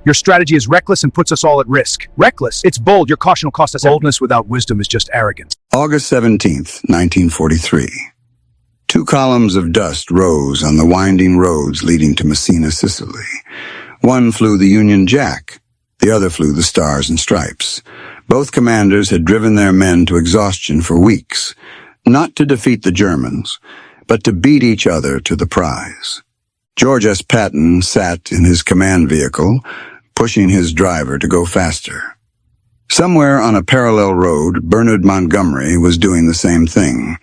Your strategy is reckless and puts us all at risk. Reckless? It's bold. Your caution will cost us. Boldness without wisdom is just arrogance. August 17th, 1943. 2 columns of dust rose on the winding roads leading to Messina, Sicily. One flew the Union Jack, the other flew the Stars and Stripes. Both commanders had driven their men to exhaustion for weeks, not to defeat the Germans, but to beat each other to the prize. George S. Patton sat in his command vehicle, pushing his driver to go faster. Somewhere on a parallel road, Bernard Montgomery was doing the same thing.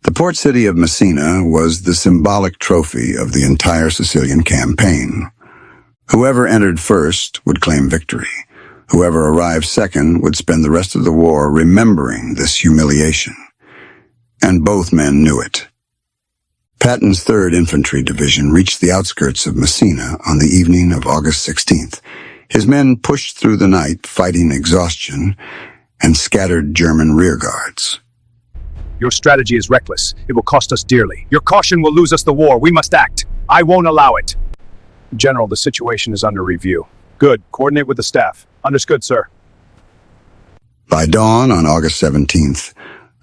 The port city of Messina was the symbolic trophy of the entire Sicilian campaign. Whoever entered first would claim victory. Whoever arrived second would spend the rest of the war remembering this humiliation. And both men knew it. Patton's 3rd Infantry Division reached the outskirts of Messina on the evening of August 16th. His men pushed through the night, fighting exhaustion, and scattered German rearguards. Your strategy is reckless. It will cost us dearly. Your caution will lose us the war. We must act. I won't allow it. General, the situation is under review. Good. Coordinate with the staff. Understood, sir. By dawn on August 17th,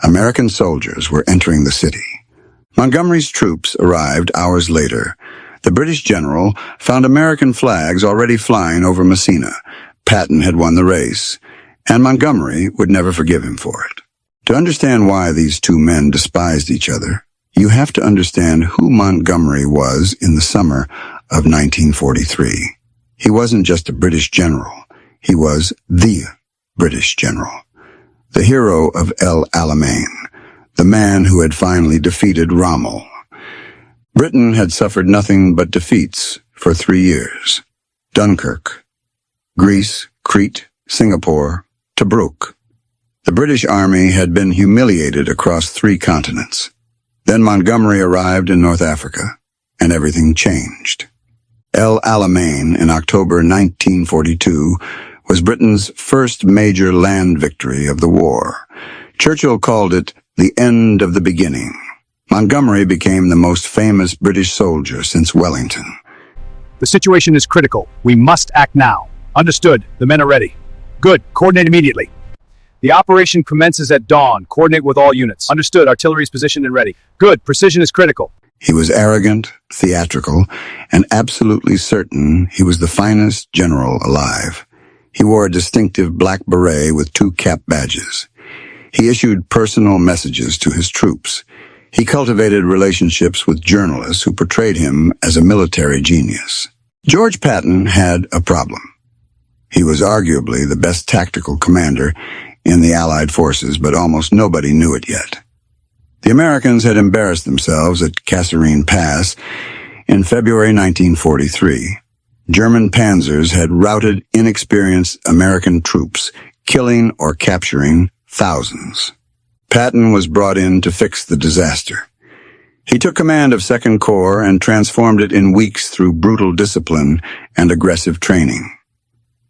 American soldiers were entering the city. Montgomery's troops arrived hours later. The British general found American flags already flying over Messina. Patton had won the race, and Montgomery would never forgive him for it. To understand why these two men despised each other, you have to understand who Montgomery was in the summer of 1943. He wasn't just a British general. He was the British general, the hero of El Alamein, the man who had finally defeated Rommel. Britain had suffered nothing but defeats for 3 years. Dunkirk, Greece, Crete, Singapore, Tobruk. The British Army had been humiliated across 3 continents. Then Montgomery arrived in North Africa, and everything changed. El Alamein in October 1942 was Britain's first major land victory of the war. Churchill called it the end of the beginning. Montgomery became the most famous British soldier since Wellington. The situation is critical. We must act now. Understood. The men are ready. Good. Coordinate immediately. The operation commences at dawn. Coordinate with all units. Understood. Artillery is positioned and ready. Good. Precision is critical. He was arrogant, theatrical, and absolutely certain he was the finest general alive. He wore a distinctive black beret with 2 cap badges. He issued personal messages to his troops. He cultivated relationships with journalists who portrayed him as a military genius. George Patton had a problem. He was arguably the best tactical commander in the Allied forces, but almost nobody knew it yet. The Americans had embarrassed themselves at Kasserine Pass in February 1943. German panzers had routed inexperienced American troops, killing or capturing thousands. Patton was brought in to fix the disaster. He took command of 2nd Corps and transformed it in weeks through brutal discipline and aggressive training.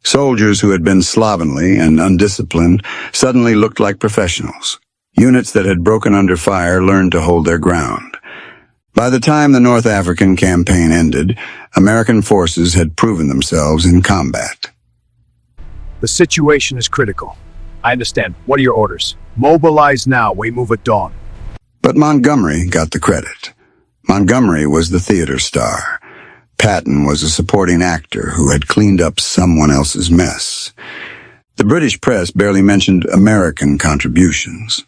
Soldiers who had been slovenly and undisciplined suddenly looked like professionals. Units that had broken under fire learned to hold their ground. By the time the North African campaign ended, American forces had proven themselves in combat. The situation is critical. I understand. What are your orders? Mobilize now. We move at dawn. But Montgomery got the credit. Montgomery was the theater star. Patton was a supporting actor who had cleaned up someone else's mess. The British press barely mentioned American contributions.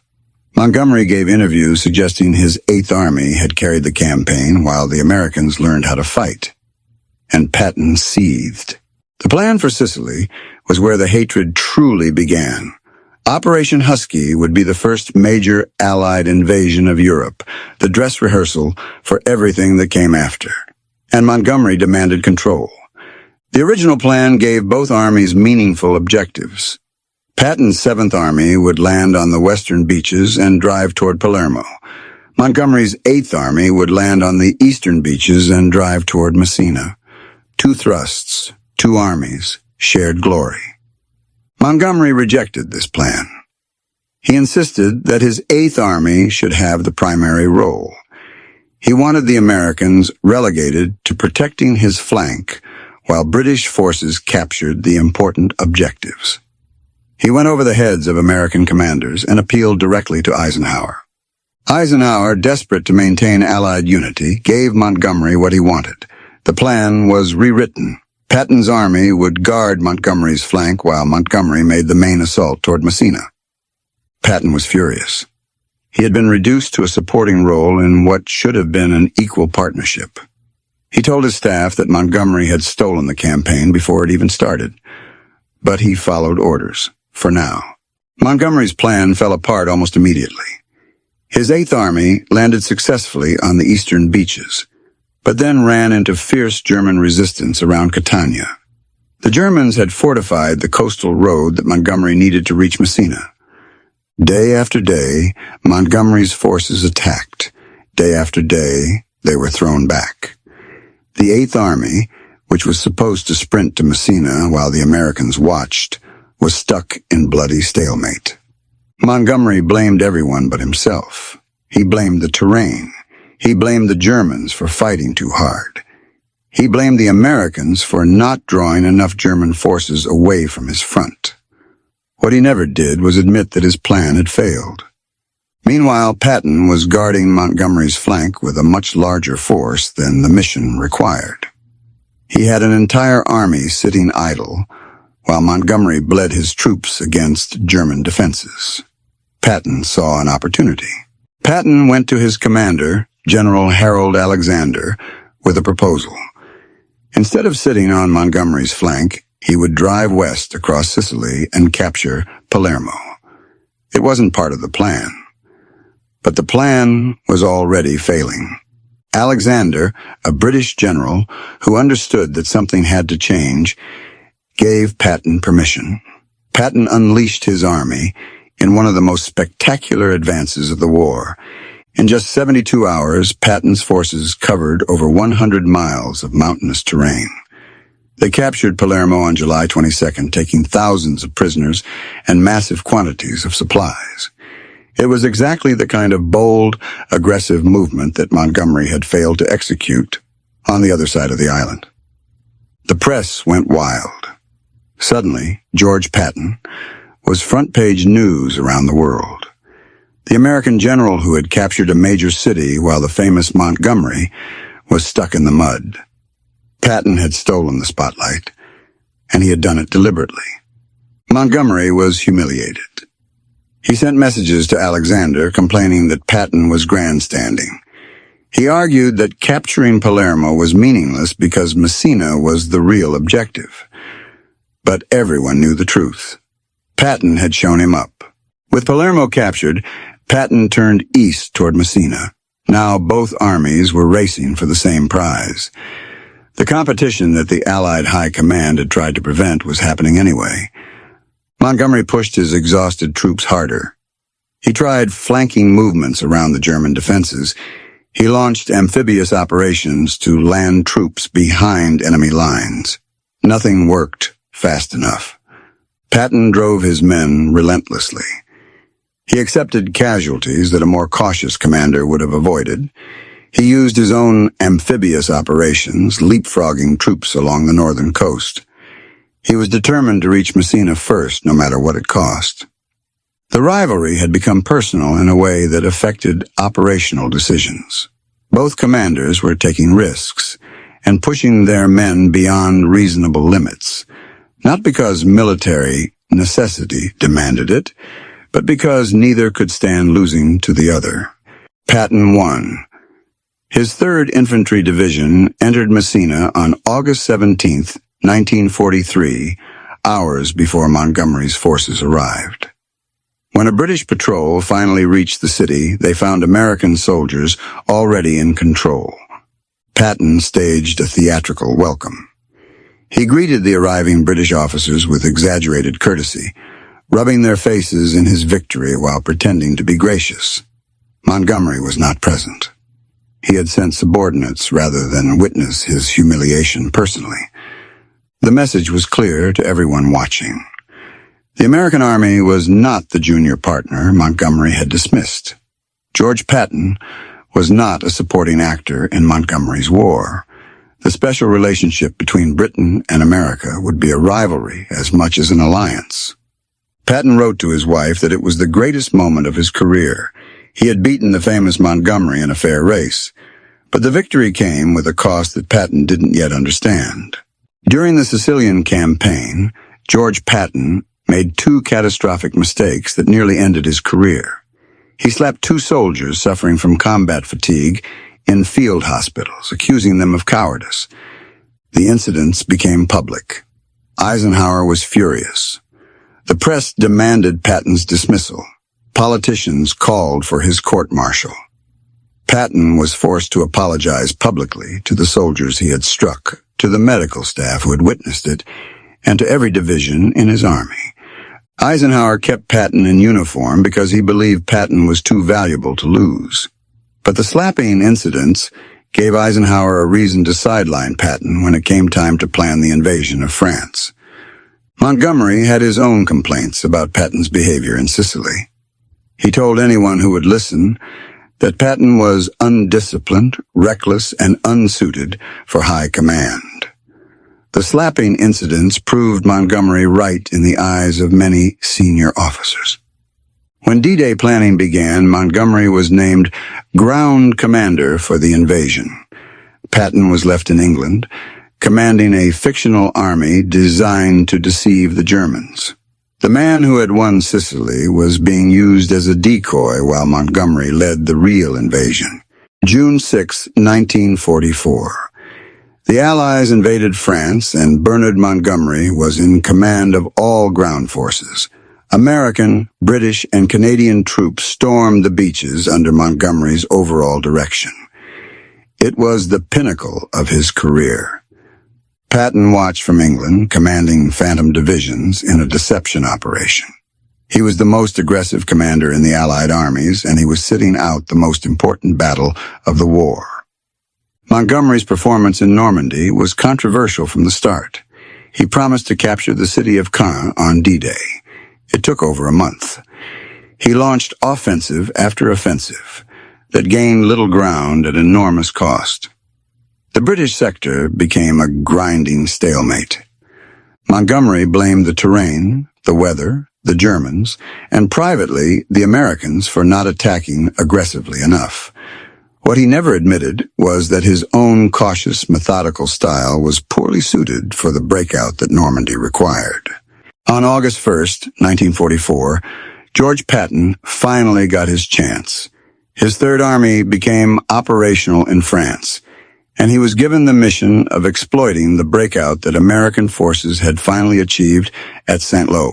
Montgomery gave interviews suggesting his 8th Army had carried the campaign while the Americans learned how to fight. And Patton seethed. The plan for Sicily was where the hatred truly began. Operation Husky would be the first major Allied invasion of Europe, the dress rehearsal for everything that came after. And Montgomery demanded control. The original plan gave both armies meaningful objectives. Patton's 7th Army would land on the western beaches and drive toward Palermo. Montgomery's 8th Army would land on the eastern beaches and drive toward Messina. 2 thrusts, 2 armies, shared glory. Montgomery rejected this plan. He insisted that his 8th Army should have the primary role. He wanted the Americans relegated to protecting his flank while British forces captured the important objectives. He went over the heads of American commanders and appealed directly to Eisenhower. Eisenhower, desperate to maintain Allied unity, gave Montgomery what he wanted. The plan was rewritten. Patton's army would guard Montgomery's flank while Montgomery made the main assault toward Messina. Patton was furious. He had been reduced to a supporting role in what should have been an equal partnership. He told his staff that Montgomery had stolen the campaign before it even started. But he followed orders, for now. Montgomery's plan fell apart almost immediately. His Eighth Army landed successfully on the eastern beaches, but then ran into fierce German resistance around Catania. The Germans had fortified the coastal road that Montgomery needed to reach Messina. Day after day, Montgomery's forces attacked. Day after day, they were thrown back. The Eighth Army, which was supposed to sprint to Messina while the Americans watched, was stuck in bloody stalemate. Montgomery blamed everyone but himself. He blamed the terrain. He blamed the Germans for fighting too hard. He blamed the Americans for not drawing enough German forces away from his front. What he never did was admit that his plan had failed. Meanwhile, Patton was guarding Montgomery's flank with a much larger force than the mission required. He had an entire army sitting idle, while Montgomery bled his troops against German defenses. Patton saw an opportunity. Patton went to his commander, General Harold Alexander, with a proposal. Instead of sitting on Montgomery's flank, he would drive west across Sicily and capture Palermo. It wasn't part of the plan. But the plan was already failing. Alexander, a British general who understood that something had to change, gave Patton permission. Patton unleashed his army in one of the most spectacular advances of the war. In just 72 hours, Patton's forces covered over 100 miles of mountainous terrain. They captured Palermo on July 22nd, taking thousands of prisoners and massive quantities of supplies. It was exactly the kind of bold, aggressive movement that Montgomery had failed to execute on the other side of the island. The press went wild. Suddenly, George Patton was front-page news around the world. The American general who had captured a major city while the famous Montgomery was stuck in the mud. Patton had stolen the spotlight, and he had done it deliberately. Montgomery was humiliated. He sent messages to Alexander complaining that Patton was grandstanding. He argued that capturing Palermo was meaningless because Messina was the real objective. But everyone knew the truth. Patton had shown him up. With Palermo captured, Patton turned east toward Messina. Now both armies were racing for the same prize. The competition that the Allied High Command had tried to prevent was happening anyway. Montgomery pushed his exhausted troops harder. He tried flanking movements around the German defenses. He launched amphibious operations to land troops behind enemy lines. Nothing worked fast enough. Patton drove his men relentlessly. He accepted casualties that a more cautious commander would have avoided. He used his own amphibious operations, leapfrogging troops along the northern coast. He was determined to reach Messina first, no matter what it cost. The rivalry had become personal in a way that affected operational decisions. Both commanders were taking risks and pushing their men beyond reasonable limits, not because military necessity demanded it, but because neither could stand losing to the other. Patton won. His 3rd Infantry Division entered Messina on August 17th, 1943, hours before Montgomery's forces arrived. When a British patrol finally reached the city, they found American soldiers already in control. Patton staged a theatrical welcome. He greeted the arriving British officers with exaggerated courtesy, rubbing their faces in his victory while pretending to be gracious. Montgomery was not present. He had sent subordinates rather than witness his humiliation personally. The message was clear to everyone watching. The American army was not the junior partner Montgomery had dismissed. George Patton was not a supporting actor in Montgomery's war. The special relationship between Britain and America would be a rivalry as much as an alliance. Patton wrote to his wife that it was the greatest moment of his career. He had beaten the famous Montgomery in a fair race, but the victory came with a cost that Patton didn't yet understand. During the Sicilian campaign, George Patton made two catastrophic mistakes that nearly ended his career. He slapped two soldiers suffering from combat fatigue in field hospitals, accusing them of cowardice. The incidents became public. Eisenhower was furious. The press demanded Patton's dismissal. Politicians called for his court-martial. Patton was forced to apologize publicly to the soldiers he had struck, to the medical staff who had witnessed it, and to every division in his army. Eisenhower kept Patton in uniform because he believed Patton was too valuable to lose. But the slapping incidents gave Eisenhower a reason to sideline Patton when it came time to plan the invasion of France. Montgomery had his own complaints about Patton's behavior in Sicily. He told anyone who would listen that Patton was undisciplined, reckless, and unsuited for high command. The slapping incidents proved Montgomery right in the eyes of many senior officers. When D-Day planning began, Montgomery was named ground commander for the invasion. Patton was left in England, commanding a fictional army designed to deceive the Germans. The man who had won Sicily was being used as a decoy while Montgomery led the real invasion. June 6, 1944. The Allies invaded France, and Bernard Montgomery was in command of all ground forces. American, British, and Canadian troops stormed the beaches under Montgomery's overall direction. It was the pinnacle of his career. Patton watched from England, commanding phantom divisions in a deception operation. He was the most aggressive commander in the Allied armies, and he was sitting out the most important battle of the war. Montgomery's performance in Normandy was controversial from the start. He promised to capture the city of Caen on D-Day. It took over a month. He launched offensive after offensive that gained little ground at enormous cost. The British sector became a grinding stalemate. Montgomery blamed the terrain, the weather, the Germans, and privately the Americans for not attacking aggressively enough. What he never admitted was that his own cautious, methodical style was poorly suited for the breakout that Normandy required. On August 1st, 1944, George Patton finally got his chance. His Third Army became operational in France, and he was given the mission of exploiting the breakout that American forces had finally achieved at Saint-Lô.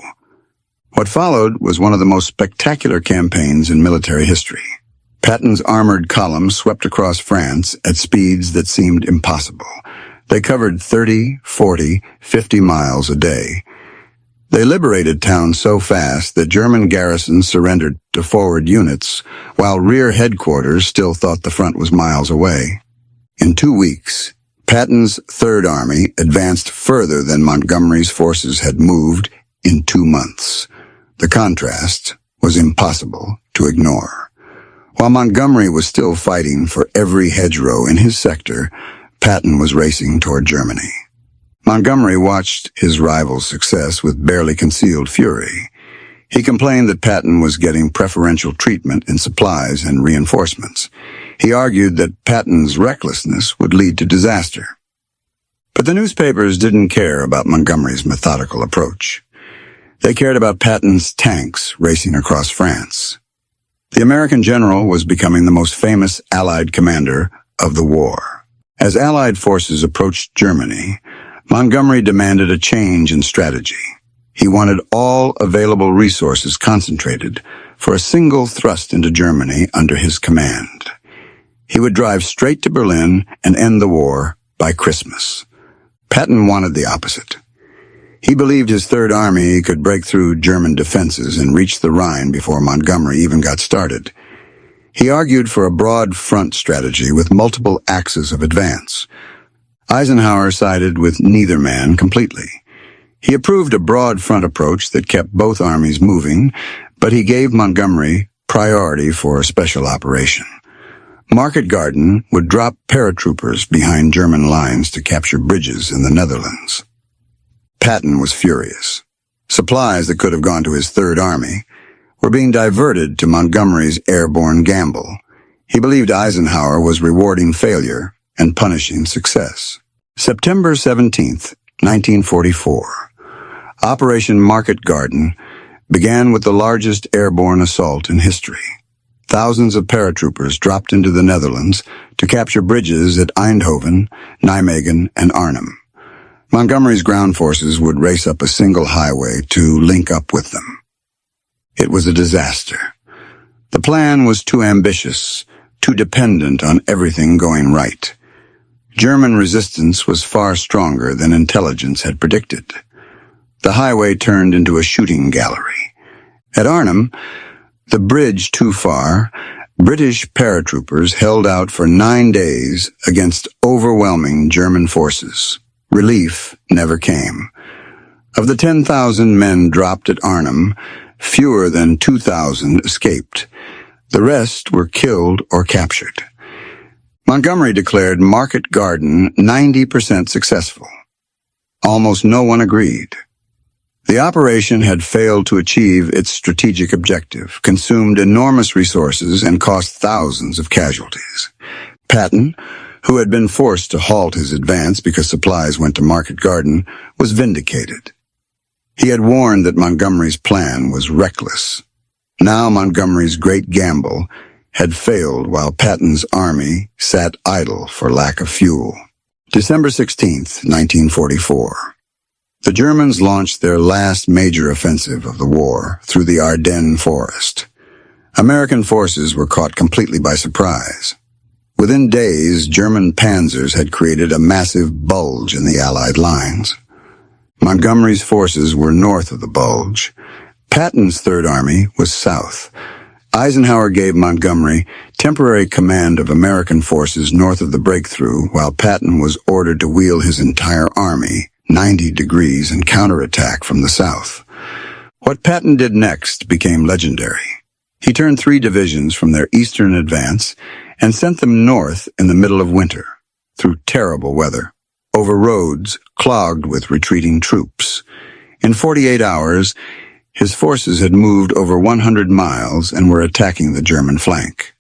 What followed was one of the most spectacular campaigns in military history. Patton's armored columns swept across France at speeds that seemed impossible. They covered 30, 40, 50 miles a day. They liberated towns so fast that German garrisons surrendered to forward units, while rear headquarters still thought the front was miles away. In 2 weeks, Patton's Third Army advanced further than Montgomery's forces had moved in 2 months. The contrast was impossible to ignore. While Montgomery was still fighting for every hedgerow in his sector, Patton was racing toward Germany. Montgomery watched his rival's success with barely concealed fury. He complained that Patton was getting preferential treatment in supplies and reinforcements. He argued that Patton's recklessness would lead to disaster. But the newspapers didn't care about Montgomery's methodical approach. They cared about Patton's tanks racing across France. The American general was becoming the most famous Allied commander of the war. As Allied forces approached Germany, Montgomery demanded a change in strategy. He wanted all available resources concentrated for a single thrust into Germany under his command. He would drive straight to Berlin and end the war by Christmas. Patton wanted the opposite. He believed his Third Army could break through German defenses and reach the Rhine before Montgomery even got started. He argued for a broad front strategy with multiple axes of advance. Eisenhower sided with neither man completely. He approved a broad front approach that kept both armies moving, but he gave Montgomery priority for a special operation. Market Garden would drop paratroopers behind German lines to capture bridges in the Netherlands. Patton was furious. Supplies that could have gone to his Third Army were being diverted to Montgomery's airborne gamble. He believed Eisenhower was rewarding failure and punishing success. September 17th, 1944. Operation Market Garden began with the largest airborne assault in history. Thousands of paratroopers dropped into the Netherlands to capture bridges at Eindhoven, Nijmegen, and Arnhem. Montgomery's ground forces would race up a single highway to link up with them. It was a disaster. The plan was too ambitious, too dependent on everything going right. German resistance was far stronger than intelligence had predicted. The highway turned into a shooting gallery. At Arnhem, the bridge too far, British paratroopers held out for 9 days against overwhelming German forces. Relief never came. Of the 10,000 men dropped at Arnhem, fewer than 2,000 escaped. The rest were killed or captured. Montgomery declared Market Garden 90% successful. Almost no one agreed. The operation had failed to achieve its strategic objective, consumed enormous resources, and cost thousands of casualties. Patton, who had been forced to halt his advance because supplies went to Market Garden, was vindicated. He had warned that Montgomery's plan was reckless. Now Montgomery's great gamble had failed while Patton's army sat idle for lack of fuel. December 16th, 1944. The Germans launched their last major offensive of the war through the Ardennes forest. American forces were caught completely by surprise. Within days, German panzers had created a massive bulge in the Allied lines. Montgomery's forces were north of the bulge. Patton's Third Army was south. Eisenhower gave Montgomery temporary command of American forces north of the breakthrough, while Patton was ordered to wheel his entire army 90 degrees and counterattack from the south. What Patton did next became legendary. He turned 3 divisions from their eastern advance and sent them north in the middle of winter, through terrible weather, over roads clogged with retreating troops. In 48 hours, his forces had moved over 100 miles and were attacking the German flank.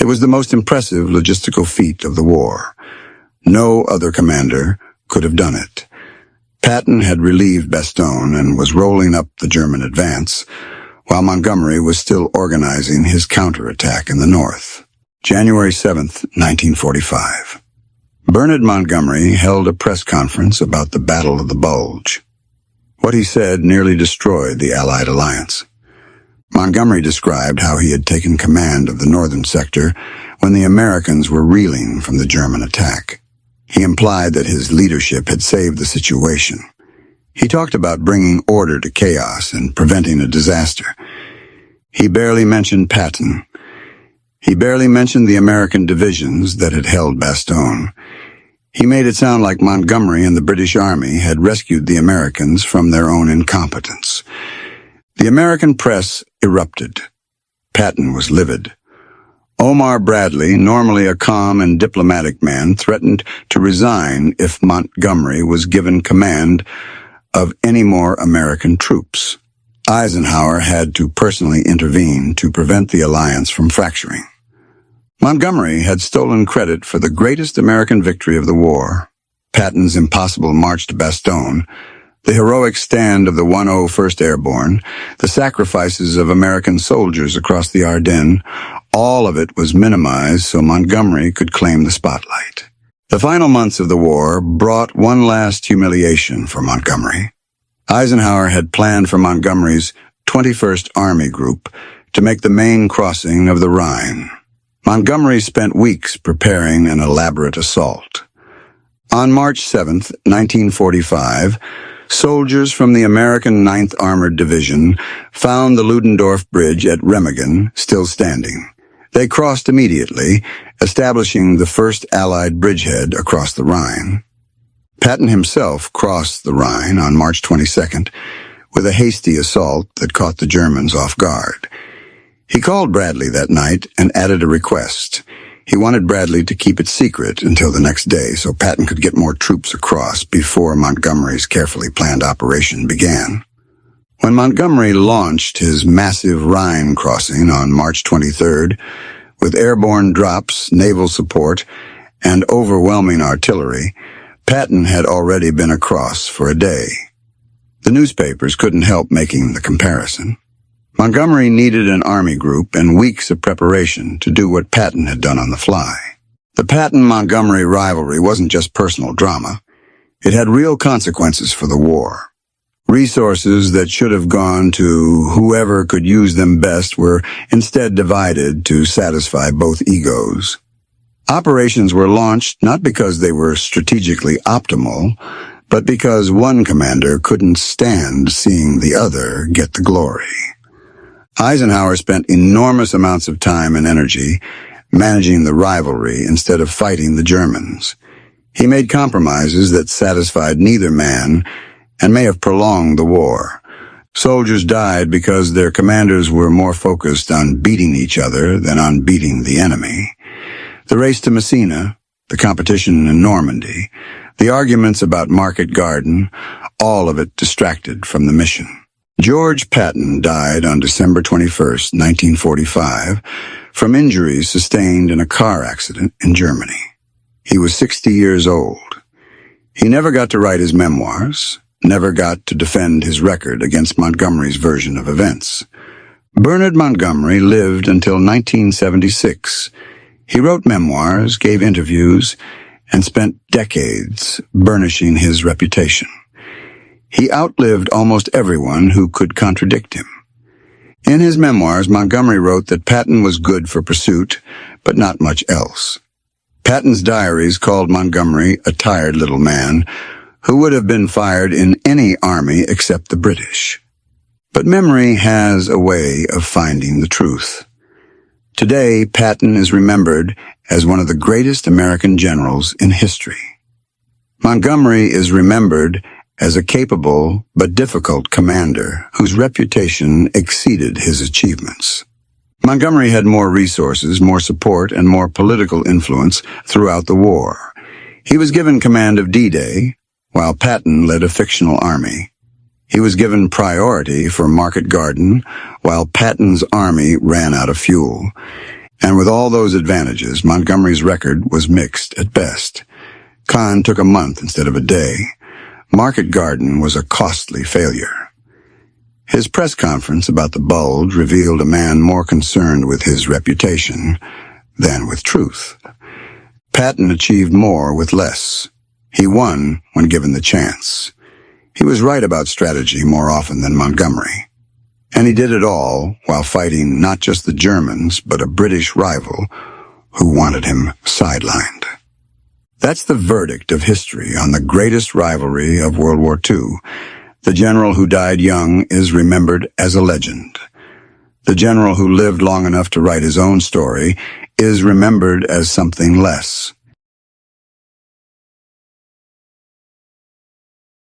It was the most impressive logistical feat of the war. No other commander could have done it. Patton had relieved Bastogne and was rolling up the German advance, while Montgomery was still organizing his counterattack in the north. January 7th, 1945. Bernard Montgomery held a press conference about the Battle of the Bulge. What he said nearly destroyed the Allied alliance. Montgomery described how he had taken command of the northern sector when the Americans were reeling from the German attack. He implied that his leadership had saved the situation. He talked about bringing order to chaos and preventing a disaster. He barely mentioned Patton. He barely mentioned the American divisions that had held Bastogne. He made it sound like Montgomery and the British Army had rescued the Americans from their own incompetence. The American press erupted. Patton was livid. Omar Bradley, normally a calm and diplomatic man, threatened to resign if Montgomery was given command of any more American troops. Eisenhower had to personally intervene to prevent the alliance from fracturing. Montgomery had stolen credit for the greatest American victory of the war, Patton's impossible march to Bastogne, the heroic stand of the 101st Airborne, the sacrifices of American soldiers across the Ardennes. All of it was minimized so Montgomery could claim the spotlight. The final months of the war brought one last humiliation for Montgomery. Eisenhower had planned for Montgomery's 21st Army Group to make the main crossing of the Rhine. Montgomery spent weeks preparing an elaborate assault. On March 7, 1945, soldiers from the American 9th Armored Division found the Ludendorff Bridge at Remagen still standing. They crossed immediately, establishing the first Allied bridgehead across the Rhine. Patton himself crossed the Rhine on March 22nd with a hasty assault that caught the Germans off guard. He called Bradley that night and added a request. He wanted Bradley to keep it secret until the next day so Patton could get more troops across before Montgomery's carefully planned operation began. When Montgomery launched his massive Rhine crossing on March 23rd, with airborne drops, naval support, and overwhelming artillery, Patton had already been across for a day. The newspapers couldn't help making the comparison. Montgomery needed an army group and weeks of preparation to do what Patton had done on the fly. The Patton-Montgomery rivalry wasn't just personal drama. It had real consequences for the war. Resources that should have gone to whoever could use them best were instead divided to satisfy both egos. Operations were launched not because they were strategically optimal, but because one commander couldn't stand seeing the other get the glory. Eisenhower spent enormous amounts of time and energy managing the rivalry instead of fighting the Germans. He made compromises that satisfied neither man and may have prolonged the war. Soldiers died because their commanders were more focused on beating each other than on beating the enemy. The race to Messina, the competition in Normandy, the arguments about Market Garden, all of it distracted from the mission. George Patton died on December 21, 1945, from injuries sustained in a car accident in Germany. He was 60 years old. He never got to write his memoirs, never got to defend his record against Montgomery's version of events. Bernard Montgomery lived until 1976. He wrote memoirs, gave interviews, and spent decades burnishing his reputation. He outlived almost everyone who could contradict him. In his memoirs, Montgomery wrote that Patton was good for pursuit, but not much else. Patton's diaries called Montgomery a tired little man who would have been fired in any army except the British. But memory has a way of finding the truth. Today, Patton is remembered as one of the greatest American generals in history. Montgomery is remembered as a capable but difficult commander whose reputation exceeded his achievements. Montgomery had more resources, more support, and more political influence throughout the war. He was given command of D-Day, while Patton led a fictional army. He was given priority for Market Garden, while Patton's army ran out of fuel. And with all those advantages, Montgomery's record was mixed at best. Caen took a month instead of a day. Market Garden was a costly failure. His press conference about the bulge revealed a man more concerned with his reputation than with truth. Patton achieved more with less. He won when given the chance. He was right about strategy more often than Montgomery. And he did it all while fighting not just the Germans, but a British rival who wanted him sidelined. That's the verdict of history on the greatest rivalry of World War II. The general who died young is remembered as a legend. The general who lived long enough to write his own story is remembered as something less.